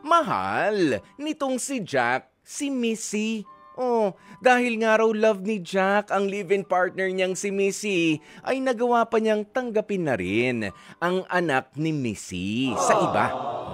Mahal nitong si Jack, si Missy. Oh, dahil nga raw love ni Jack ang live-in partner niyang si Missy, ay nagawa pa niyang tanggapin na rin ang anak ni Missy sa iba.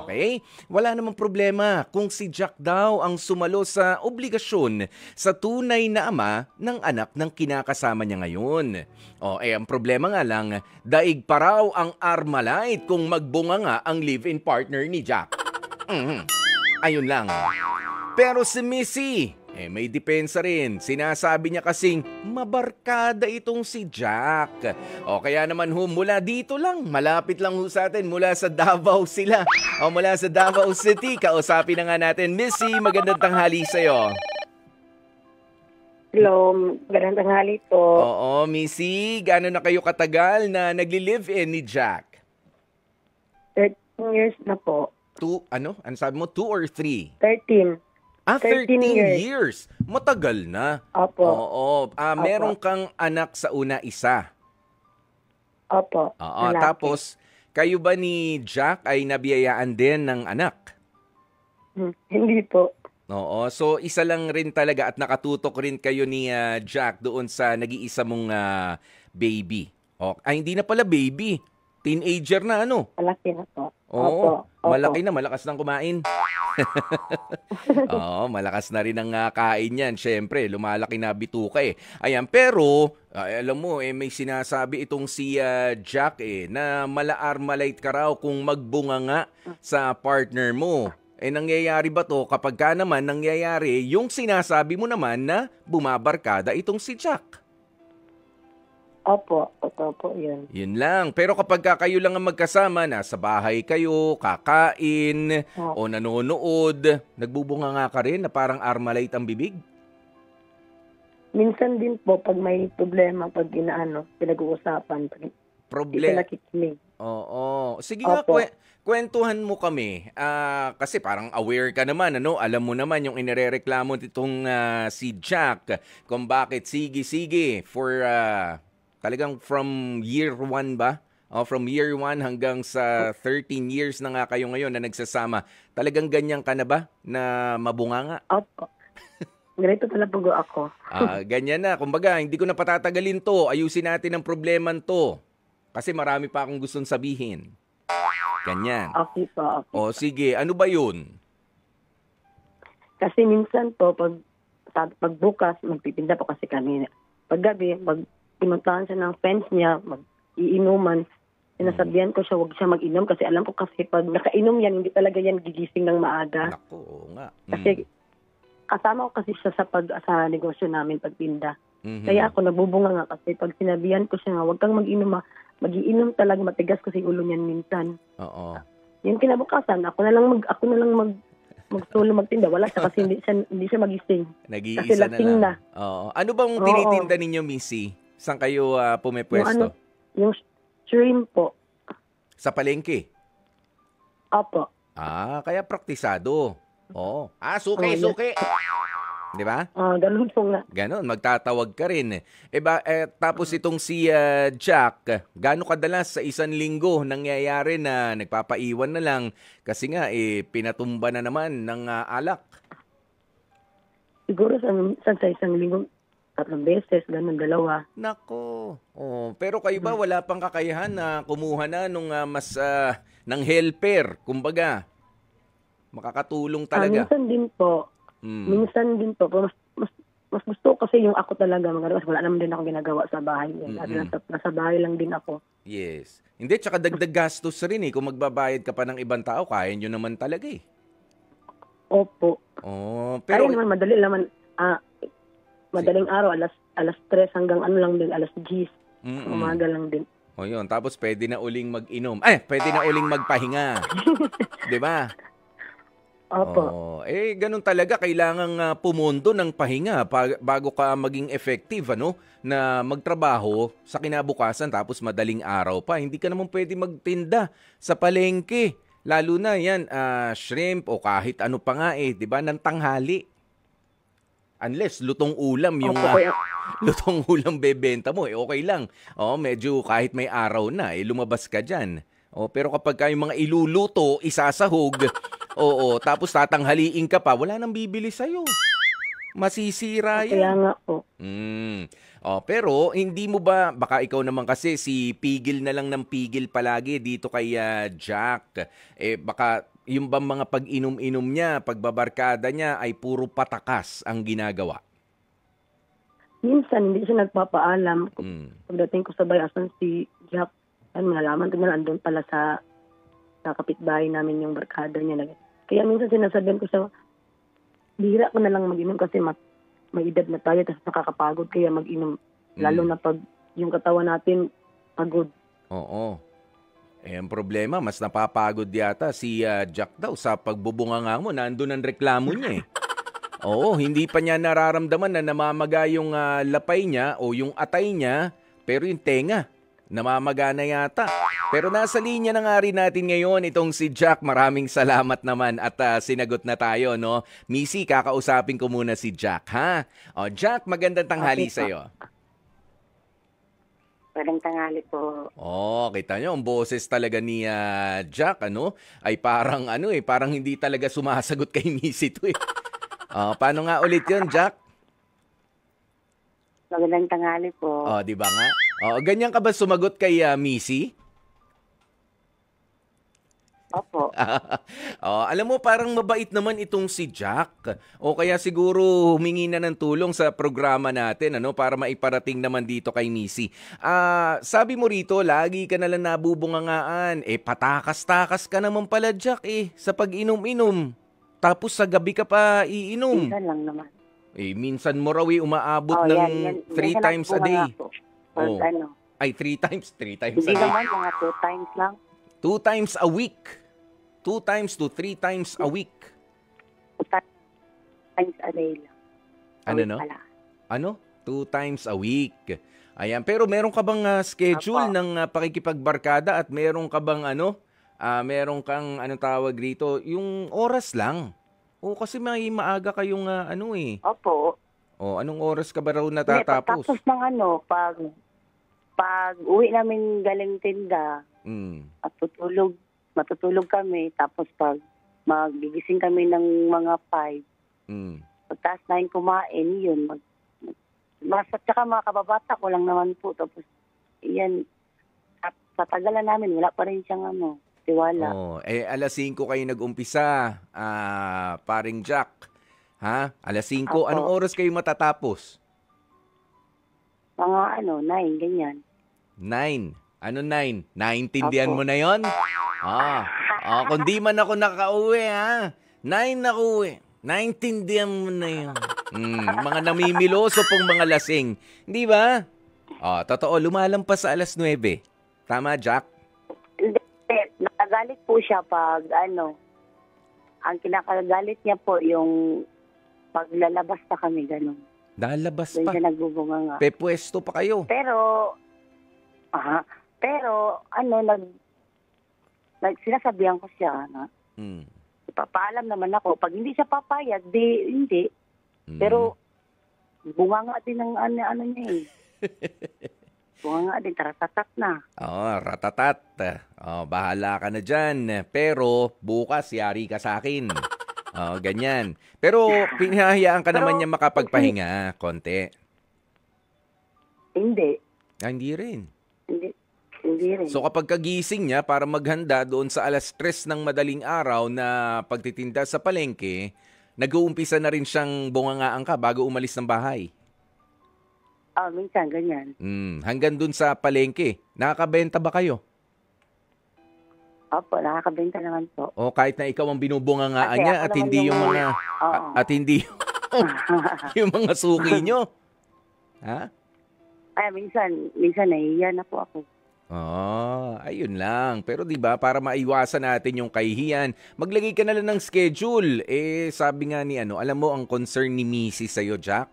Okay? Wala namang problema kung si Jack daw ang sumalo sa obligasyon sa tunay na ama ng anak ng kinakasama niya ngayon. Ang problema nga lang, daig pa raw ang Armalite kung magbunga nga ang live-in partner ni Jack. Ayun lang. Pero si Missy, may depensa rin. Sinasabi niya kasing mabarkada itong si Jack. Kaya naman mula dito lang, malapit lang sa atin, mula sa Davao sila. Mula sa Davao City, kausapin na nga natin. Missy, magandang tanghali sa'yo. Hello, magandang tanghali po. Oo, Missy, gaano na kayo katagal na nagli-live-in ni Jack? 13 years na po. Ano sabi mo? 2 or 3? 13. 13 years. Matagal na. Opo. Oo. Meron kang anak sa una, isa. Opo. Oo. Tapos, kayo ba ni Jack ay nabiyayaan din ng anak? Hindi po. Oo. So, isa lang rin talaga at nakatutok rin kayo ni Jack doon sa nag-iisa mong baby. Hindi na pala baby. Teenager na ano? Malaki na po. Oo, Opo. malaki na, malakas nang kumain. Oo, malakas na rin ang kain yan. Siyempre, lumalaki na bituka eh. Ayan, pero, alam mo, may sinasabi itong si Jack na mala-Armalite ka raw kung magbunga nga sa partner mo. Nangyayari ba to kapag ka naman nangyayari yung sinasabi mo naman na bumabarkada itong si Jack? Opo, opo, yun. Yun lang. Pero kapag kayo lang ang magkasama, nasa bahay kayo, kakain, o nanonood, nagbubunga nga ka rin na parang Armalite ang bibig? Minsan din po, pag may problema, pag pinag-uusapan, pinakikinig. Oo. Sige nga, kwentuhan mo kami. Kasi parang aware ka naman, ano? Alam mo naman yung inirereklamo nitong si Jack kung bakit sige, for... talagang from year 1 ba? From year 1 hanggang sa 13 years na nga kayo ngayon na nagsasama. Talagang ganyan ka na ba na mabunganga? Opo. Ganito pala po ako. Ganyan na. Kumbaga, hindi ko na patatagalin to. Ayusin natin ang probleman to. Kasi marami pa akong gustong sabihin. Ganyan. Okay po. Okay. Sige. Ano ba yun? Kasi minsan po, pag bukas, magpipinda po kasi kami. Paggabi, pinuntahan siya ng friends niya, mag-iinuman. Sinasabihan ko siya, huwag siya mag-inom kasi alam ko kasi pag nakainom yan, hindi talaga yan gigising ng maaga. Naku, oo nga. Kasi kasama ko kasi siya sa negosyo namin pagpinda. Kaya ako nabubunga nga kasi pag sinabihan ko siya nga, huwag kang mag-inom, mag-iinom talaga, matigas kasi ulo niyan minsan. Oo. Yung kinabukasan, ako na lang magtulo magtinda. Wala siya kasi hindi siya magising. Nag-iisa kasi lasing na. Oo. Ano bang tinitinda ninyo, Missy? Saan kayo pumipwesto? Yung shrimp po. Sa palengke? Opo. Kaya praktisado. Oo. Suki. Di ba? Ganun po nga. Ganon, magtatawag ka rin. Tapos itong si Jack, gaano kadalas sa isang linggo nangyayari na nagpapaiwan na lang kasi nga pinatumba na naman ng alak? Siguro sa isang linggo, 3 beses, ganun, 2. Nako. Pero kayo ba wala pang kakayahan na kumuha na nung ng helper, kumbaga? Makakatulong talaga. Minsan din po. Mas gusto kasi yung ako talaga magagawa. Wala naman din ako ginagawa sa bahay. Nasa bahay lang din ako. Yes. Hindi, tsaka dagdag gastos rin eh. Kung magbabayad ka pa ng ibang tao, kaya nyo naman talaga eh. Opo. Pero naman, madali naman. Madaling araw, alas 3 hanggang lang din, alas 10. Umaga lang din. Yun. Tapos pwede na uling mag-inom. Pwede na uling magpahinga. Di ba? Opo. Ganun talaga. Kailangang pumundo ng pahinga bago ka maging effective, na magtrabaho sa kinabukasan tapos madaling araw pa. Hindi ka naman pwede magtinda sa palengke. Lalo na yan, shrimp o kahit ano pa nga di ba, ng tanghali. Unless lutong ulam yung lutong ulam bebenta mo, okay lang. Medyo kahit may araw na, lumabas ka dyan. Pero kapag yung mga iluluto, isasahog, Oo, tapos tatanghaliin ka pa, wala nang bibili sa'yo. Masisira Kaya yan. nga po. Pero hindi mo ba, baka ikaw naman kasi si pigil na lang ng pigil palagi dito kay Jack. Baka yung bang mga pag-inom-inom niya, pagbabarkada niya ay puro patakas ang ginagawa. Minsan, hindi siya nagpapaalam. Mm. Pagdating ko sa bayasan si Jack, malaman ko na andun pala sa kapitbahay namin yung barkada niya. Kaya minsan sinasabihan ko sa bihira ko na lang mag-inom kasi may edad na tayo tapos nakakapagod kaya mag-inom. Lalo na pag yung katawan natin pagod. Oo. Ang problema, mas napapagod yata si Jack daw sa pagbubunganga mo. Nandun ang reklamo niya eh. Oo, hindi pa niya nararamdaman na namamaga yung lapay niya o yung atay niya, pero yung tenga, namamaga na yata. Pero nasa linya na nga rin natin ngayon itong si Jack. Maraming salamat naman at sinagot na tayo, no? Missy, kakausapin ko muna si Jack, ha? O, Jack, magandang tanghali sa'yo. Magandang tanghali po. Kita nyo, ang boses talaga ni Jack, ay parang parang hindi talaga sumasagot kay Missy to eh. Paano nga ulit yun, Jack? Magandang tanghali po. Di ba nga? Ganyan ka ba sumagot kay Missy? Opo. Alam mo, parang mabait naman itong si Jack. O kaya siguro humingi na ng tulong sa programa natin, para maiparating naman dito kay Missy. Sabi mo rito, lagi ka nalang nabubungangaan. Patakas-takas ka naman pala, Jack, sa pag-inom-inom. Tapos sa gabi ka pa iinom. Minsan lang naman. Minsan mo raw umaabot ng 3 times a day. Ay, 3 times? 3 times Hindi a day? naman, mga 2 times lang. 2 times a week. 2 times to 3 times a week. 2 times a day lang. Ano? 2 times a week. Ayan, pero meron ka bang schedule ng pakikipagbarkada at meron ka bang meron kang anong tawag rito, yung oras lang. Kasi may maaga kayong Opo. Anong oras ka ba raw natatapos? Tapos ng pag uwi namin galing tinda, at matutulog kami, tapos pag magigising kami ng mga 5, pagtaas na yung kumain, yun, tsaka mga kababata ko lang naman po, tapos yan, sa tagalan namin, wala pa rin siyang tiwala. Alas 5 kayo nag-umpisa, paring Jack. Ha? Alas 5. Opo. Anong oras kayo matatapos? Mga 9, ganyan. 9. Ano 9? Naintindihan Opo. mo na yon? Kung di man ako nakauwi, 9 na uwi. Naintindihan mo na yun. Mga namimiloso pong mga lasing. Hindi ba? Totoo, lumalampas sa alas 9. Tama, Jack? Nakagalit po siya pag ang kinakagalit niya po yung paglalabas na kami, gano'n. Lalabas Doon pa. siya nagbubunga nga. Pepwesto pa kayo. Pero sinasabihan ko siya na, ipapaalam naman ako. Pag hindi siya papayag, hindi. Pero, bunga nga din ng ano niya eh. Bunga nga din, taratatat na. Ratatat. Bahala ka na dyan. Pero, bukas, yari ka sa akin. Ganyan. Pero, pinahayaan ka naman niya makapagpahinga, konti. Hindi. Hindi rin. Hindi rin. So kapag kagising niya para maghanda doon sa alas 3 ng madaling araw na pagtitinda sa palengke, nag-uumpisa na rin siyang bungangaan ka bago umalis ng bahay. Minsan, ganyan. Hanggang doon sa palengke, nakakabenta ba kayo? Opo, nakakabenta naman po. O kahit na ikaw ang binubungangaan niya at hindi yung mga at hindi yung mga suki nyo. Ha? Minsan nahihiya na po ako. Ayun lang. Pero 'di ba, para maiwasan natin yung kahihiyan, maglagay ka na lang ng schedule. Sabi nga ni alam mo ang concern ni Missy sa iyo, Jack,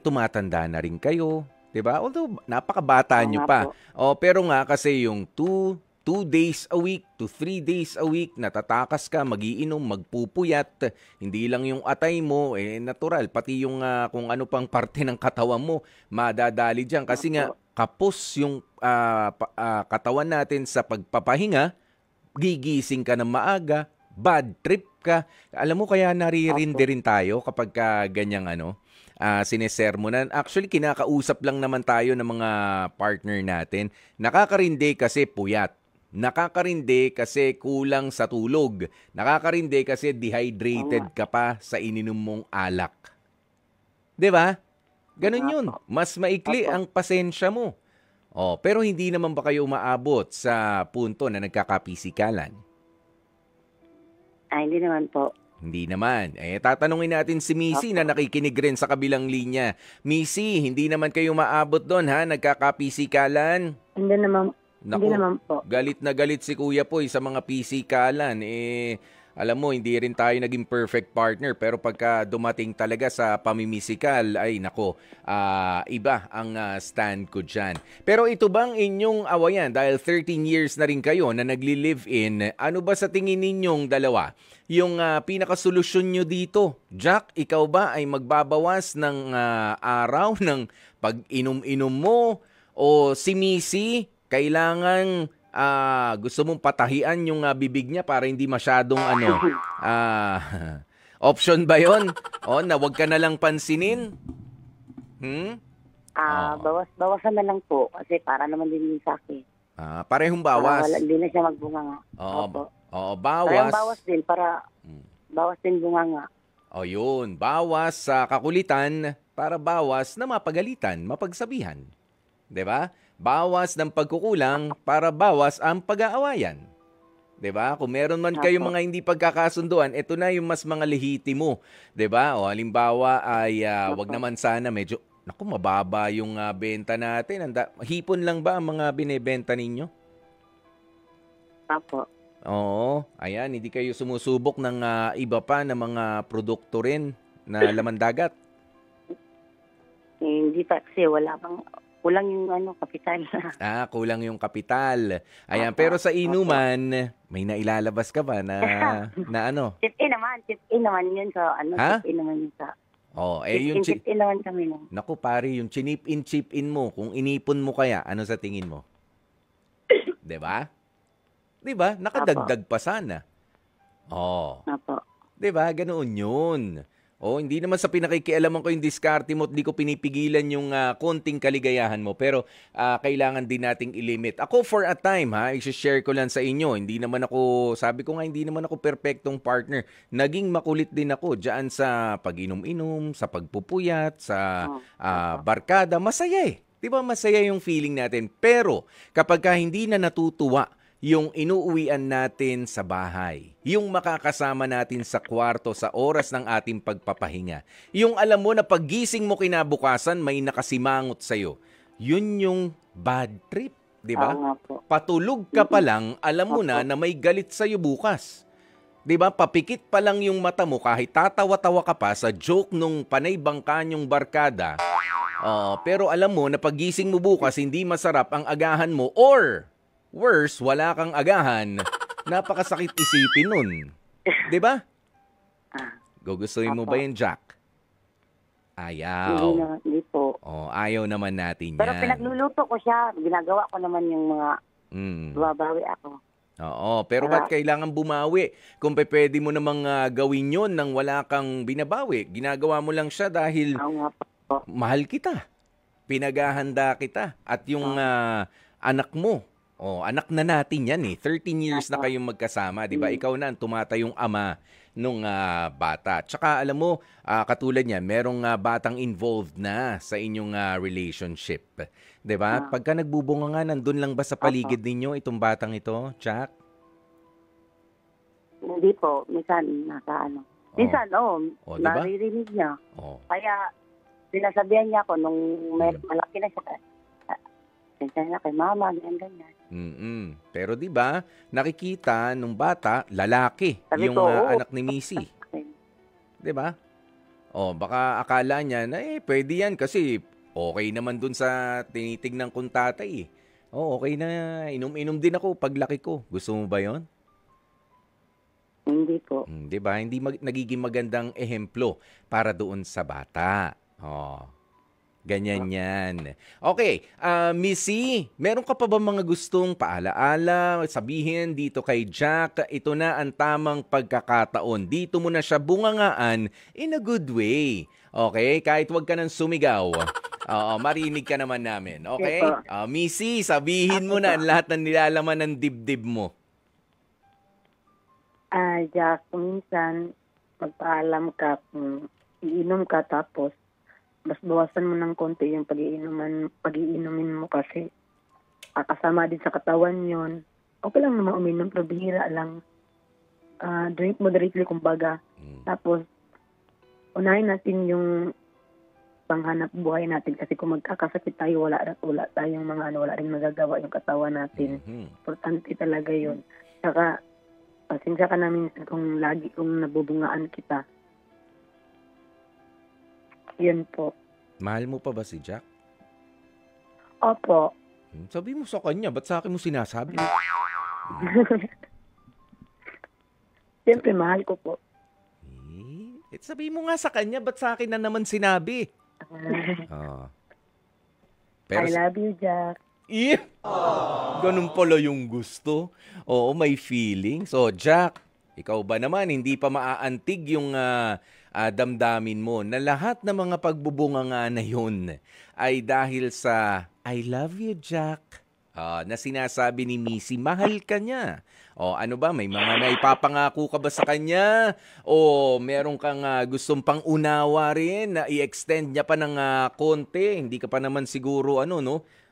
tumatanda na rin kayo, 'di ba? Although napakabata niyo pa. Pero nga kasi yung 2 days a week to 3 days a week, natatakas ka, magiinom, magpupuyat. Hindi lang yung atay mo, natural. Pati yung kung ano pang parte ng katawan mo, madadali dyan. Kasi nga, kapos yung katawan natin sa pagpapahinga, gigising ka ng maaga, Bad trip ka. Alam mo kaya naririndi Opo. rin tayo kapag ganyang sinesermonan. Actually, kinakausap lang naman tayo ng mga partner natin. Nakakarindi kasi puyat. Nakakarindi kasi kulang sa tulog. Nakakarindi kasi Oo nga. dehydrated ka pa sa ininom mong alak. 'Di ba? Oo Ganun nga 'yun. po. Mas maikli Opo. ang pasensya mo. Oh, pero hindi naman ba kayo umaabot sa punto na nagkakapisikalan? Hindi naman po. Hindi naman. Tatanungin natin si Missy na Opo. nakikinig rin sa kabilang linya. Missy, hindi naman kayo maabot doon ha? Nagkakapisikalan? Hindi naman, hindi Nako, naman po. galit na galit si Kuya Poy sa mga pisikalan. Alam mo, hindi rin tayo naging perfect partner. Pero pagka dumating talaga sa pamimisikal, ay nako, iba ang stand ko dyan. Pero ito bang inyong awayan? Dahil 13 years na rin kayo na nagli-live-in, ano ba sa tingin ninyong dalawa yung pinakasolusyon nyo dito? Jack, ikaw ba ay magbabawas ng araw ng pag-inom-inom mo? O si Missy, kailangan gusto mong patahian yung bibig niya para hindi masyadong option ba yon? O, na wag ka na lang pansinin? Hmm? Oo. Bawas-bawasan na lang po kasi para naman din yung sa akin. Parehong Para bawas. hindi na siya magbunganga. Oo, Opo. oo, Parang bawas. bawas din para bawas din bunganga. O yun, bawas sa kakulitan para bawas na mapagalitan, mapagsabihan. 'Di ba? Bawas ng pagkukulang para bawas ang pag-aawayan. 'Di ba? Kung meron man kayong Opo. mga hindi pagkakasunduan, ito na yung mas mga lehitimo, 'di ba? O halimbawa ay wag Opo. naman sana medyo naku mababa yung benta natin. Hipon lang ba ang mga binebenta ninyo? Opo. Oo, ayan, hindi kayo sumusubok ng iba pa na mga produkto rin na laman dagat. Hindi pa kasi kulang yung kapital. Kulang yung kapital. Ayan, Opo. pero sa Opo. inuman, may nailalabas ka ba na ano? Chip-in naman yun sa Ha? chip-in naman yun sa Yung chip-in naman kami no. naku pare, yung chip in mo, kung inipon mo kaya, ano sa tingin mo? 'Di ba? 'Di ba? Nakadagdag pa sana. Oh. Opo. 'Di ba? Ganoon 'yun. Hindi naman sa pinakikialaman ko yung diskarte mo at di ko pinipigilan yung konting kaligayahan mo. Pero kailangan din nating ilimit. Ako for a time, i-share ko lang sa inyo. Hindi naman ako, sabi ko nga, hindi naman ako perfectong partner. Naging makulit din ako dyan sa pag-inom-inom, sa pagpupuyat, sa barkada. Masaya eh. Di ba masaya yung feeling natin? Pero kapag hindi na natutuwa yung inuuwian natin sa bahay, yung makakasama natin sa kwarto sa oras ng ating pagpapahinga, yung alam mo na paggising mo kinabukasan may nakasimangot sa'yo, yun yung bad trip, di ba? Patulog ka pa lang, alam mo na may galit sa'yo bukas. Di ba? Papikit pa lang yung mata mo kahit tatawa-tawa ka pa sa joke nung panay bangkanyong barkada. Pero alam mo na paggising mo bukas, hindi masarap ang agahan mo or worse, wala kang agahan, napakasakit isipin nun. 'Di ba? Gugustuhin mo ba yun, Jack? Ayaw. Hindi po. Ayaw naman natin yan. Pero pinagluluto ko siya. Ginagawa ko naman yung mga babawi ako. Oo, pero ba't kailangan bumawi? Kung pwede mo namang gawin yun nang wala kang binabawi, ginagawa mo lang siya dahil mahal kita. Pinaghahanda kita. At yung anak mo, anak na natin yan eh. 13 years na kayong magkasama, di ba? Ikaw na ang tumatayong ama nung bata. Tsaka alam mo, katulad niyan, merong batang involved na sa inyong relationship. Di ba? Pagka nagbubunga nga, nandun lang ba sa paligid ninyo itong batang ito, Jack? Hindi po. Minsan, nasa Minsan, diba? naririnig niya. Kaya, sinasabihan niya ako nung malaki na siya. Minsan na kay mama, ganyan. Pero 'di ba, nakikita nung bata, lalaki Sabi yung ko, anak ni Missy. 'Di ba? Baka akala niya na pwede yan kasi okay naman dun sa tinitignan kong tatay. Okay na, inom-inom din ako paglaki ko. Gusto mo ba 'yon? Hindi po. 'Di ba? Hindi nagiging magandang ehemplo para doon sa bata. Ganyan yan. Okay, Missy, meron ka pa ba mga gustong paalaala, sabihin dito kay Jack, ito na ang tamang pagkakataon. Dito mo na siya bungangaan in a good way. Okay, kahit wag ka nang sumigaw. Oo, marinig ka naman namin. Okay? Ito. Missy, sabihin mo na ang lahat ng nilalaman ng dibdib mo. Jack, minsan, magpaalam ka kung iinom ka tapos mas bawasan mo ng konti yung pagiinumin mo kasi kasama din sa katawan yon. Okay lang naman uminom, pero bihira lang. Drink moderately, kumbaga. Tapos, unahin natin yung panghanap buhay natin kasi kung magkakasakit tayo, wala tayong wala rin magagawa yung katawan natin. Importante talaga yun. Saka, pasensya ka na minsan kung lagi kung nabubungaan kita. Yun po. Mahal mo pa ba si Jack? Opo. Sabi mo sa kanya, ba't sa akin mo sinasabi? Siyempre, mahal ko po. Sabi mo nga sa kanya, ba't sa akin na naman sinabi? I love you, Jack. Ganun pala yung gusto. Oo, may feeling. So, Jack, ikaw ba naman, hindi pa maaantig yung damdamin mo na lahat ng mga pagbubunga nga na yun ay dahil sa I love you, Jack, na sinasabi ni Missy, mahal ka niya. O ano ba, may mga naipapangako ka ba sa kanya? O meron kang gustong pang-unawa rin na i-extend niya pa ng konti? Hindi ka pa naman siguro,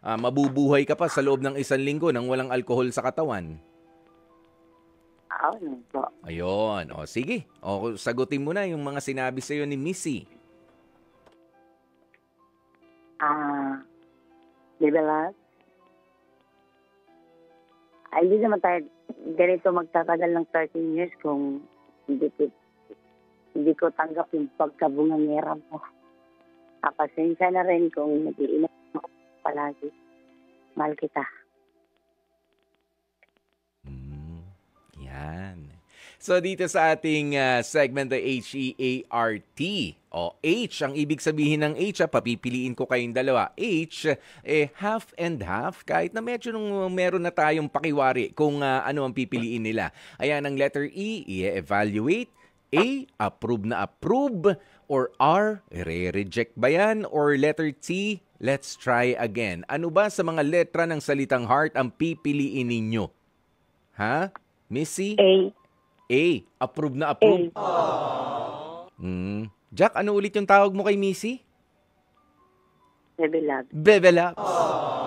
mabubuhay ka pa sa loob ng 1 linggo nang walang alkohol sa katawan. Po. Ayun. O sige. O sagutin mo na yung mga sinabi sa'yo ni Missy. Diba? Hindi naman tayo ganito magtatagal ng 13 years kung hindi ko tanggap yung pagkabungangera mo. Pasensya na rin kung nag-iinap ako palagi. Mahal kita. Yan. So dito sa ating segment na HEART, o H, ang ibig sabihin ng H, papipiliin ko kayong dalawa. H, half and half, kahit na medyo meron na tayong pakiwari kung ano ang pipiliin nila. Ayan, ang letter E, i-evaluate. A, approve na approve. Or R, re-reject ba yan? Or letter T, let's try again. Ano ba sa mga letra ng salitang heart ang pipiliin ninyo? Ha? Missy? A. Approve na approve. Jack, ano ulit yung tawag mo kay Missy? Bebe Labs. Bebe Labs.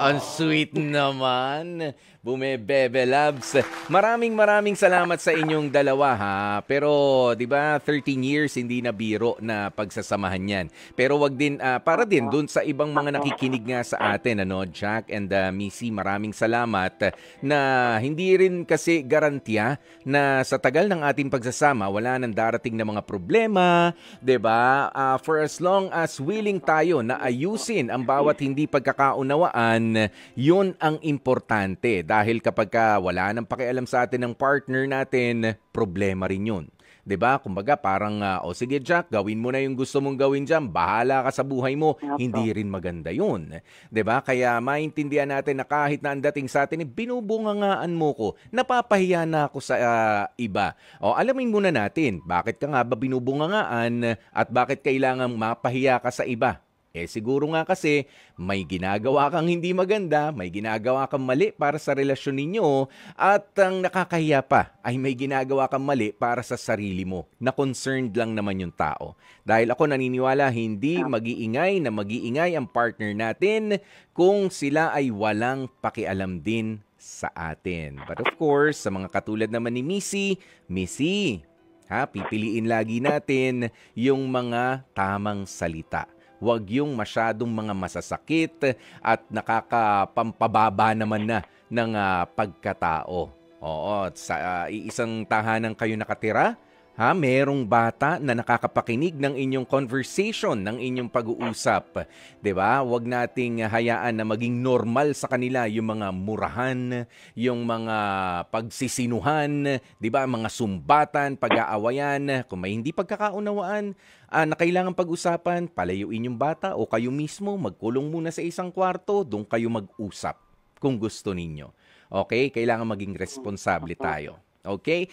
Ang sweet naman. Bebe Labs. Maraming salamat sa inyong dalawa, ha. Pero, 'di ba, 13 years hindi na biro na pagsasamahan 'yan. Pero wag din para din doon sa ibang mga nakikinig nga sa atin, Jack and Missy, maraming salamat na hindi rin kasi garantiya na sa tagal ng ating pagsasama wala nang darating na mga problema, 'di ba? For as long as willing tayo na ayusin ang bawat hindi pagkakaunawaan, 'yun ang importante. Dahil kapag wala nang pakialam sa atin ng partner natin, problema rin yun. 'Di ba? Kumbaga parang, sige Jack, gawin mo na yung gusto mong gawin dyan, bahala ka sa buhay mo, hindi rin maganda yun. 'Di ba? Kaya maintindihan natin na kahit na ang dating sa atin, binubungangaan mo ko, napapahiya na ako sa iba. Alamin muna natin, bakit ka nga ba binubungangaan at bakit kailangang mapahiya ka sa iba? Siguro nga kasi may ginagawa kang hindi maganda, may ginagawa kang mali para sa relasyon ninyo, at ang nakakahiya pa ay may ginagawa kang mali para sa sarili mo, na concerned lang naman yung tao. Dahil ako naniniwala hindi mag-iingay ang partner natin kung sila ay walang pakialam din sa atin. But of course, sa mga katulad naman ni Missy, pipiliin lagi natin yung mga tamang salita. Huwag yung masyadong mga masasakit at nakakapampababa naman na ng pagkatao. Oo, sa iisang tahanan kayo nakatira, Ha, merong bata na nakakapakinig ng inyong conversation, ng inyong pag-uusap. 'Di ba? Huwag nating hayaan na maging normal sa kanila yung mga murahan, yung mga pagsisinuhan, 'di ba? Mga sumbatan, pag-aawayan, kung may hindi pagkakaunawaan na kailangan pag-usapan, palayuin yung bata o kayo mismo magkulong muna sa isang kwarto, doon kayo mag-usap kung gusto ninyo. Okay? Kailangan maging responsable tayo. Okay?